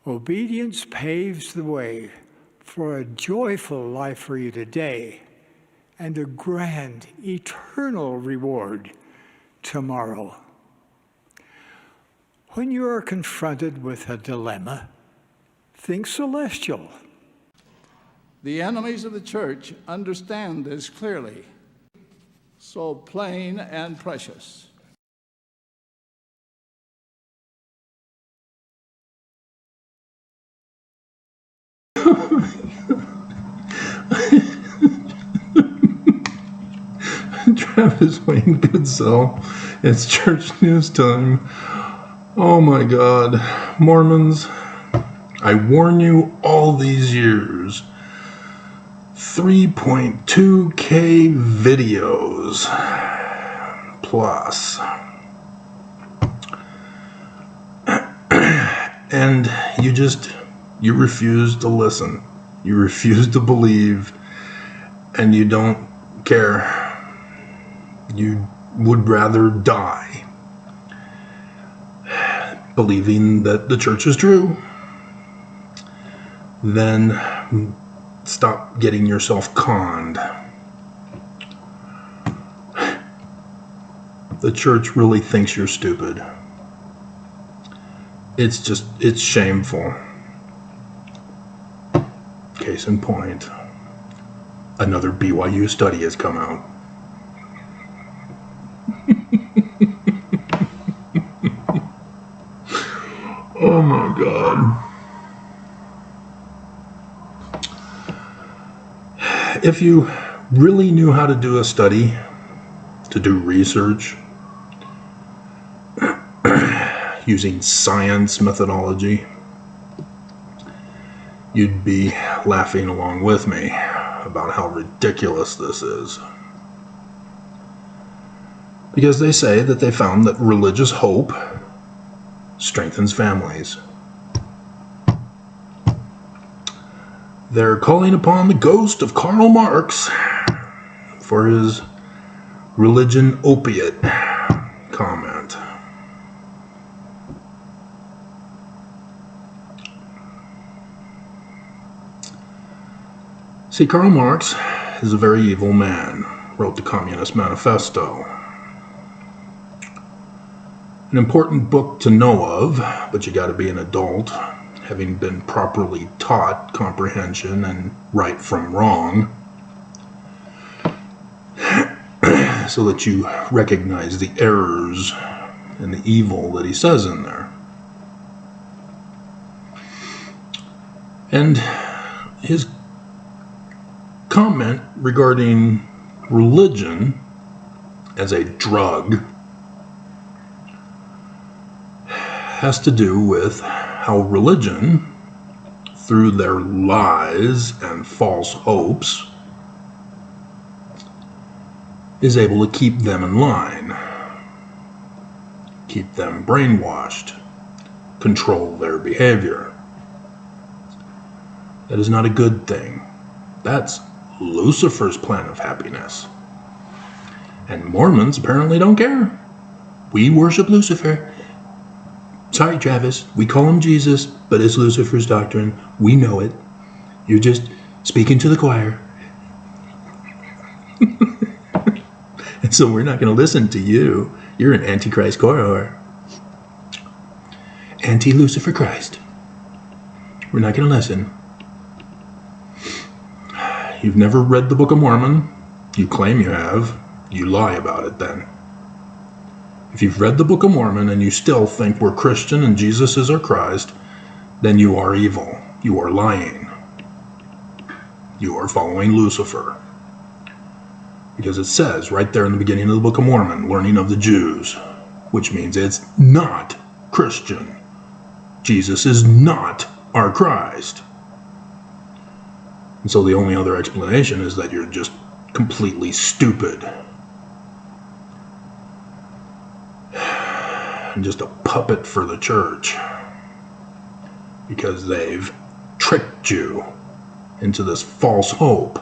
Obedience paves the way for a joyful life for you today and a grand, eternal reward tomorrow. When you are confronted with a dilemma, think celestial. The enemies of the church understand this clearly, so plain and precious. Travis Wayne Goodsell, it's church news time. Oh my God, Mormons, I warn you all these years. 3.2K videos plus. And you refuse to listen. You refuse to believe, and you don't care. You would rather die believing that the church is true than stop getting yourself conned. The church really thinks you're stupid. It's shameful. Case in point, another BYU study has come out. Oh my God. If you really knew how to do a study, to do research, using science methodology, you'd be laughing along with me about how ridiculous this is. Because they say that they found that religious hope strengthens families. They're calling upon the ghost of Karl Marx for his religion opiate comment. See, Karl Marx is a very evil man, wrote the Communist Manifesto. An important book to know of, but you gotta be an adult, having been properly taught comprehension and right from wrong, so that you recognize the errors and the evil that he says in there. And his comment regarding religion as a drug has to do with how religion, through their lies and false hopes, is able to keep them in line, keep them brainwashed, control their behavior. That is not a good thing. That's Lucifer's plan of happiness. And Mormons apparently don't care. We worship Lucifer. Sorry, Travis, we call him Jesus, but it's Lucifer's doctrine. We know it. You're just speaking to the choir. And so we're not going to listen to you. You're an Antichrist choir. Anti-Lucifer Christ. We're not going to listen. You've never read the Book of Mormon. You claim you have. You lie about it then. If you've read the Book of Mormon and you still think we're Christian and Jesus is our Christ, then you are evil. You are lying. You are following Lucifer. Because it says right there in the beginning of the Book of Mormon, learning of the Jews, which means it's not Christian. Jesus is not our Christ. And so the only other explanation is that you're just completely stupid. And just a puppet for the church. Because they've tricked you into this false hope.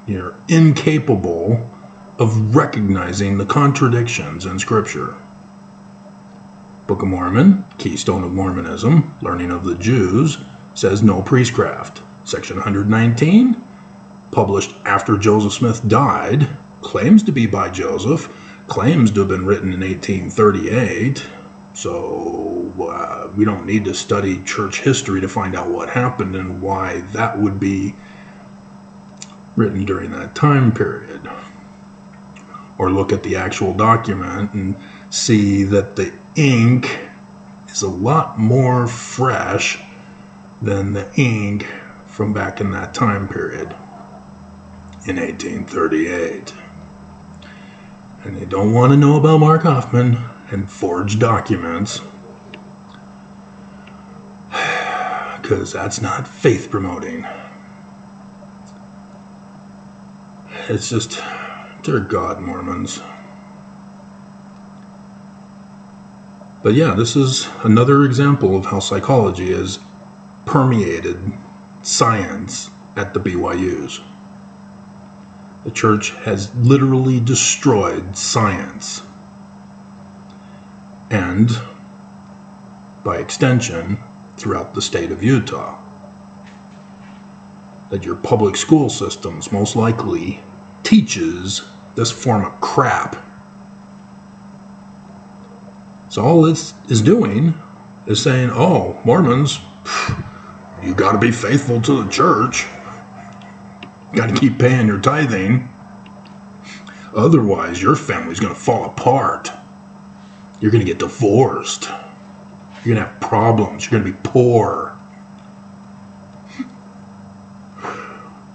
You're incapable of recognizing the contradictions in Scripture. Book of Mormon, Keystone of Mormonism, Learning of the Jews, says no priestcraft. Section 119, published after Joseph Smith died, claims to be by Joseph, claims to have been written in 1838. So we don't need to study church history to find out what happened and why that would be written during that time period. Or look at the actual document and see that the ink is a lot more fresh than the ink from back in that time period in 1838. And you don't want to know about Mark Hoffman and forged documents, because that's not faith promoting. It's just, dear God, Mormons. But yeah, this is another example of how psychology has permeated science at the BYUs. The church has literally destroyed science. And, by extension, throughout the state of Utah. That your public school systems most likely teaches this form of crap. So all this is doing is saying, oh, Mormons, you got to be faithful to the church. You got to keep paying your tithing. Otherwise, your family's going to fall apart. You're going to get divorced. You're going to have problems. You're going to be poor.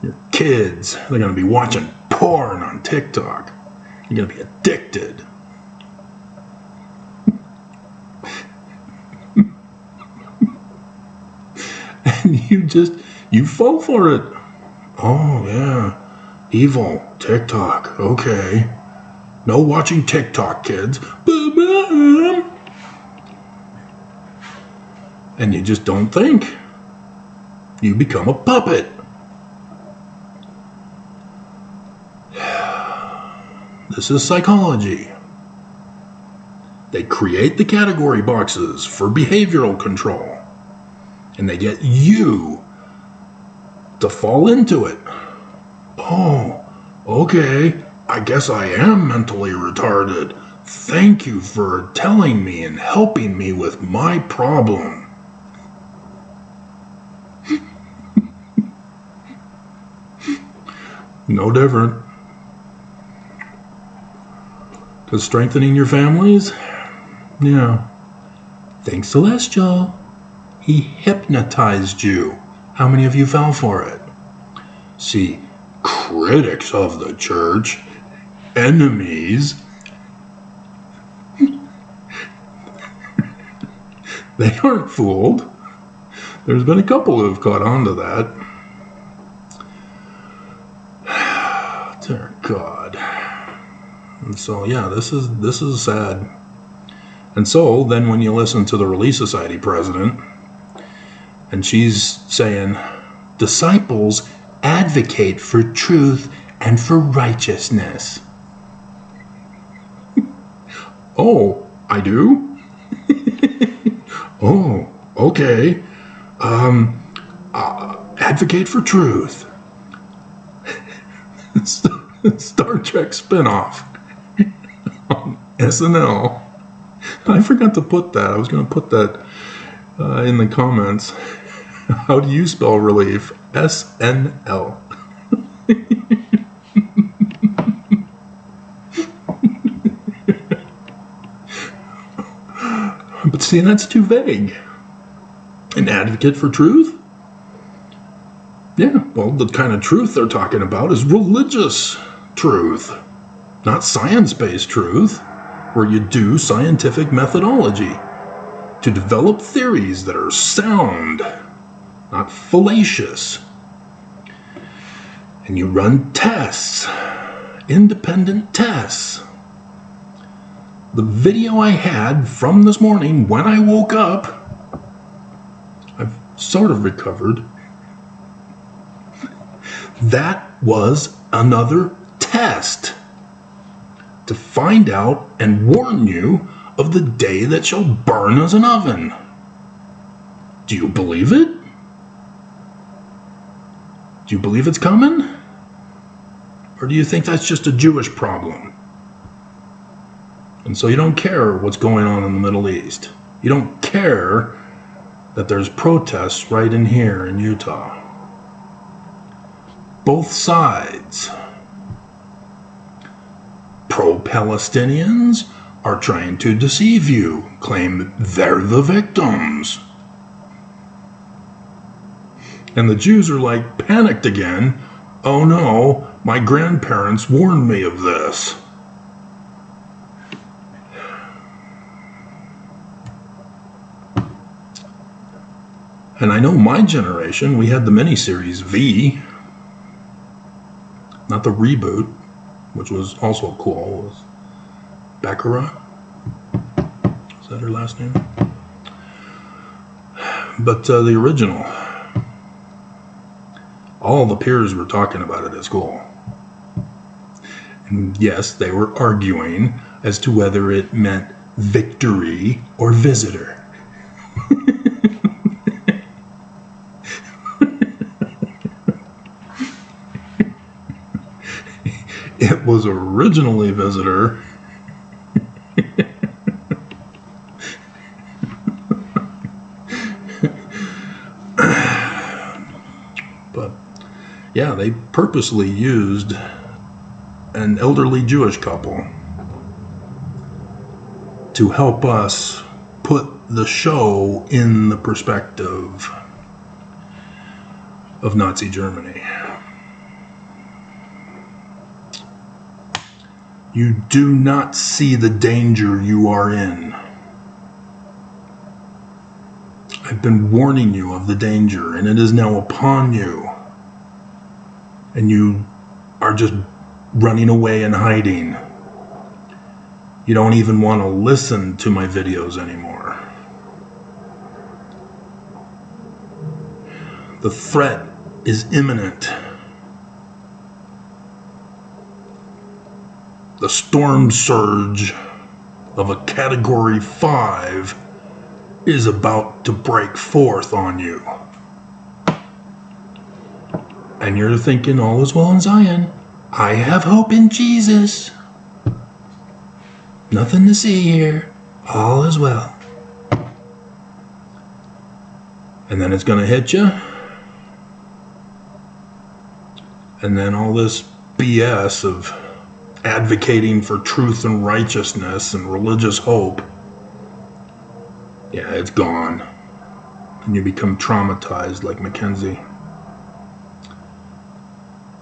Your kids, they're going to be watching porn on TikTok. You're going to be addicted. And you fall for it. Oh, yeah. Evil. TikTok. Okay. No watching TikTok, kids. And you just don't think. You become a puppet. This is psychology. They create the category boxes for behavioral control. And they get you to fall into it. Oh, okay. I guess I am mentally retarded. Thank you for telling me and helping me with my problem. No different. Because strengthening your families? Yeah. Thanks, Celestial. He hypnotized you. How many of you fell for it? See, critics of the church, enemies, they aren't fooled. There's been a couple who have caught on to that. Dear God. And so, yeah, this is sad. And so, then when you listen to the Relief Society president, and she's saying, disciples advocate for truth and for righteousness. Oh, I do? Oh, okay. Advocate for truth. Star Trek spinoff on SNL. I forgot to put that. I was going to put that in the comments. How do you spell relief? SNL. But see, that's too vague. An advocate for truth? Yeah, well, the kind of truth they're talking about is religious truth, not science-based truth, where you do scientific methodology to develop theories that are sound, not fallacious. And you run tests, independent tests. The video I had from this morning when I woke up, I've sort of recovered. That was another test to find out and warn you of the day that shall burn as an oven. Do you believe it? Do you believe it's coming? Or do you think that's just a Jewish problem? And so you don't care what's going on in the Middle East. You don't care that there's protests right in here in Utah. Both sides. Pro-Palestinians are trying to deceive you, claim they're the victims. And the Jews are like panicked again. Oh no, my grandparents warned me of this. And I know my generation, we had the miniseries V, not the reboot, which was also cool. It was Baccarat. Is that her last name? But the original, all the peers were talking about it at school. And yes, they were arguing as to whether it meant victory or visitor. It was originally visitor. But yeah, they purposely used an elderly Jewish couple to help us put the show in the perspective of Nazi Germany. You do not see the danger you are in. I've been warning you of the danger, and it is now upon you. And you are just running away and hiding. You don't even want to listen to my videos anymore. The threat is imminent. The storm surge of a Category 5 is about to break forth on you. And you're thinking, all is well in Zion. I have hope in Jesus. Nothing to see here. All is well. And then it's going to hit you. And then all this BS of advocating for truth and righteousness and religious hope, yeah, it's gone. And you become traumatized like Mackenzie.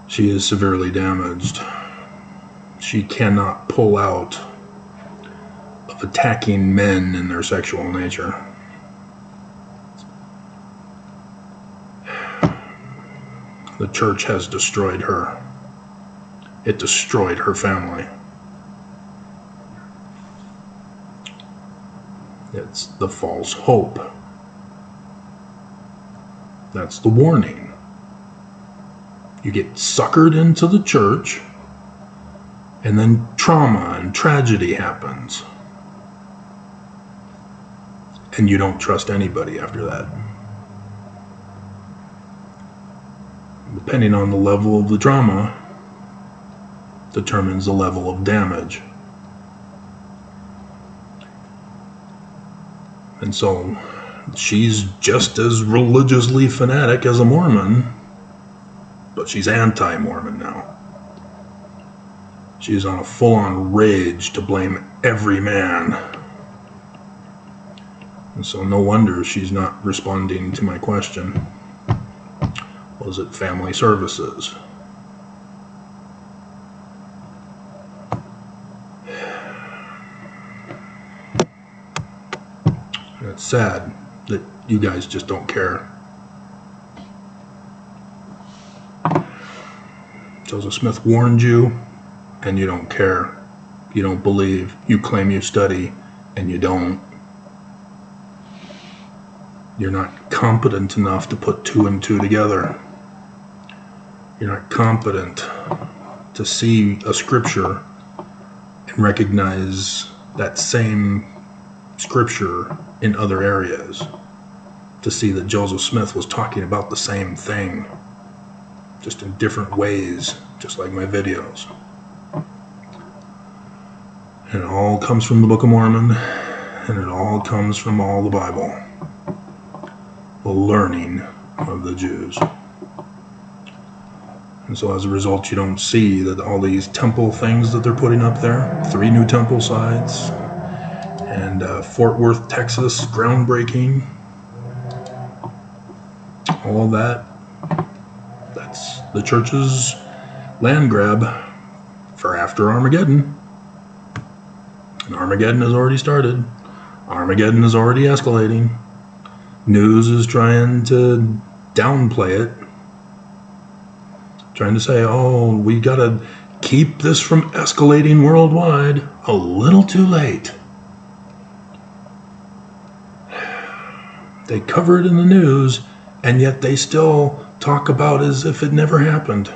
She is severely damaged. She cannot pull out of attacking men in their sexual nature. The church has destroyed her. It destroyed her family. It's the false hope. That's the warning. You get suckered into the church, and then trauma and tragedy happens. And you don't trust anybody after that. Depending on the level of the trauma, determines the level of damage. And so she's just as religiously fanatic as a Mormon, but she's anti-Mormon now. She's on a full-on rage to blame every man. And so no wonder she's not responding to my question. Was it family services? It's sad that you guys just don't care. Joseph Smith warned you, and you don't care. You don't believe. You claim you study, and you don't. You're not competent enough to put 2 and 2 together. You're not competent to see a scripture and recognize that same scripture in other areas to see that Joseph Smith was talking about the same thing, just in different ways, just like my videos. And it all comes from the Book of Mormon, and it all comes from all the Bible, the learning of the Jews. And so as a result, you don't see that all these temple things that they're putting up there, 3 new temple sites, and Fort Worth, Texas, groundbreaking, all of that, that's the church's land grab for after Armageddon. And Armageddon has already started. Armageddon is already escalating. News is trying to downplay it, trying to say, oh, we gotta keep this from escalating worldwide. A little too late. They cover it in the news, and yet they still talk about it as if it never happened.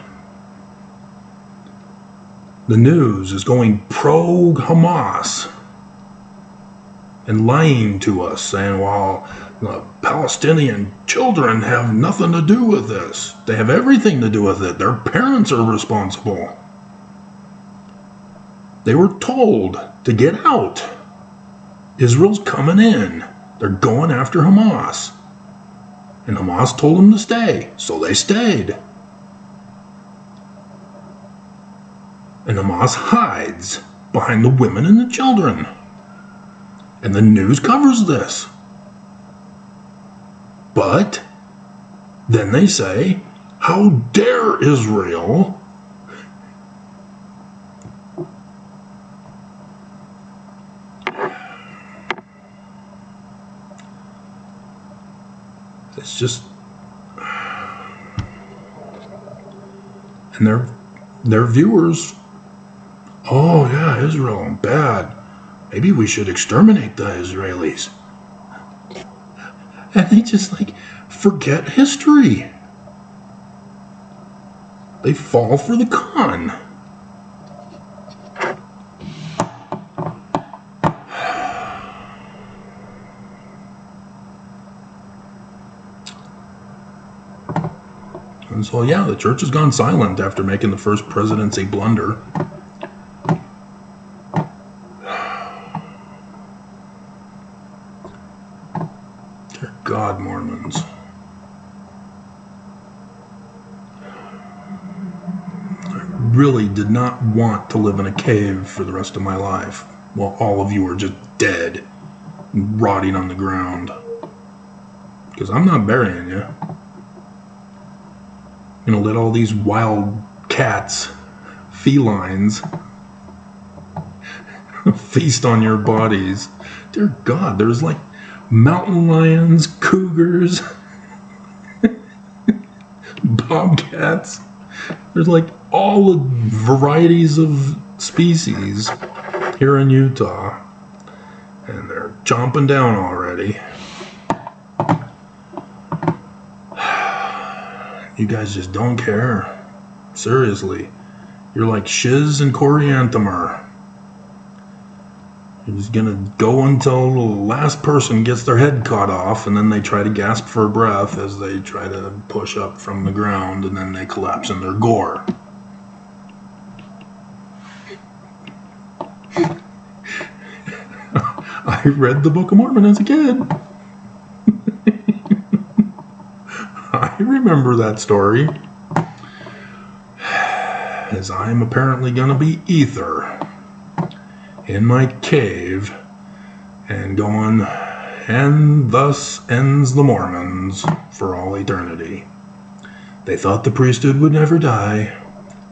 The news is going pro-Hamas and lying to us, saying, well, the Palestinian children have nothing to do with this. They have everything to do with it. Their parents are responsible. They were told to get out. Israel's coming in. They're going after Hamas. And Hamas told them to stay, so they stayed. And Hamas hides behind the women and the children. And the news covers this. But then they say, how dare Israel it's just, and their viewers, oh yeah, Israel, bad. Maybe we should exterminate the Israelis. And they just forget history. They fall for the con. And so yeah, the church has gone silent after making the first presidency blunder. Dear God, Mormons. I really did not want to live in a cave for the rest of my life while all of you are just dead and rotting on the ground. Because I'm not burying you. You know, let all these wild cats, felines, feast on your bodies. Dear God, there's mountain lions, cougars, bobcats. There's all the varieties of species here in Utah. And they're chomping down already. You guys just don't care. Seriously. You're like shiz and coriantumr. You're just gonna go until the last person gets their head cut off, and then they try to gasp for breath as they try to push up from the ground, and then they collapse in their gore. I read the Book of Mormon as a kid. I remember that story. As I'm apparently gonna be ether in my cave and going, and thus ends the Mormons for all eternity. They thought the priesthood would never die,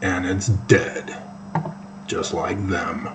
and it's dead, just like them.